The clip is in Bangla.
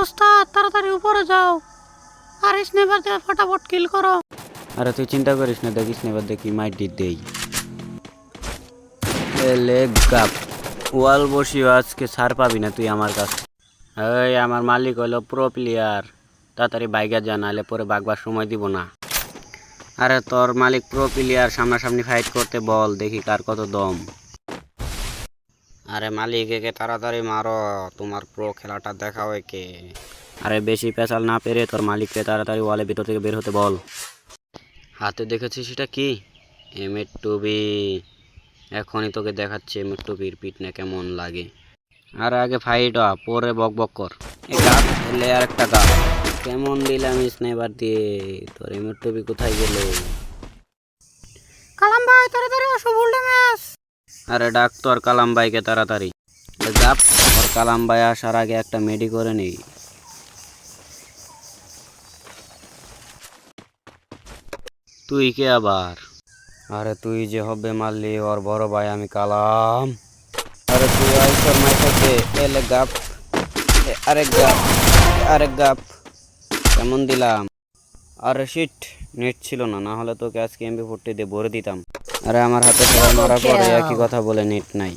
ওস্তাদ তাড়াতাড়ি উপরে যাও আর স্নাইপার দিয়ে ফটাফট কিল করো। আরে তুই চিন্তা করিস না, দেখিস না এবার দেখি মাইট দেই। লেগ গাপ ওয়াল বসিও, আজকে ছাড় পাবি না তুই আমার কাছে। এই আমার মালিক হলো প্রো প্লেয়ার, তাড়াতাড়ি বাইকে যা, নাহলে পরে বাগবার সময় দিব না। আরে তোর মালিক প্রো প্লেয়ার, সামনাসামনি ফাইট করতে বল, দেখি কার কত দম। আরে মালিক একে তাড়াতাড়ি মারো, তোমার প্রো খেলাটা দেখাও একে। আরে বেশি পেঁচাল না পেরে তোর মালিককে তাড়াতাড়ি ওয়ালের ভিতর থেকে বের হতে বল। হাতে দেখেছিস সেটা কি? M8-2B। এখনই তোকে দেখাচ্ছে M8-2Bর পিটনে কেমন লাগে। আর আগে ফাইট হ, পরে বক বক কর। এই গাছ এলে আর একটা গাছ কেমন দিলাম স্নাইপার দিয়ে। তোর M8-2B কোথায় গেল? কালাম ভাই তাড়াতাড়ি আসো, ফুল ড্যামেজ। আরে ডাক তোর কালাম ভাইকে তাড়াতাড়ি। গাপ তোর কালাম ভাই আসার আগে একটা মেডি করে নেই। তুই কে আবার? আরে তুই যে হবে মারলি ওর বড় ভাই আমি কালাম। আরে তুই আইসর মাইকে এলে গাপ। আরেক গাপ, আরেক গাপ কেমন দিলাম। আরে শিট, নেট ছিল না, না হলে তোকে আজকে MP40 দিয়ে ভরে দিতাম। আরে আমার হাতে সবাই মারা পড়ে একই কথা বলে নেট নাই।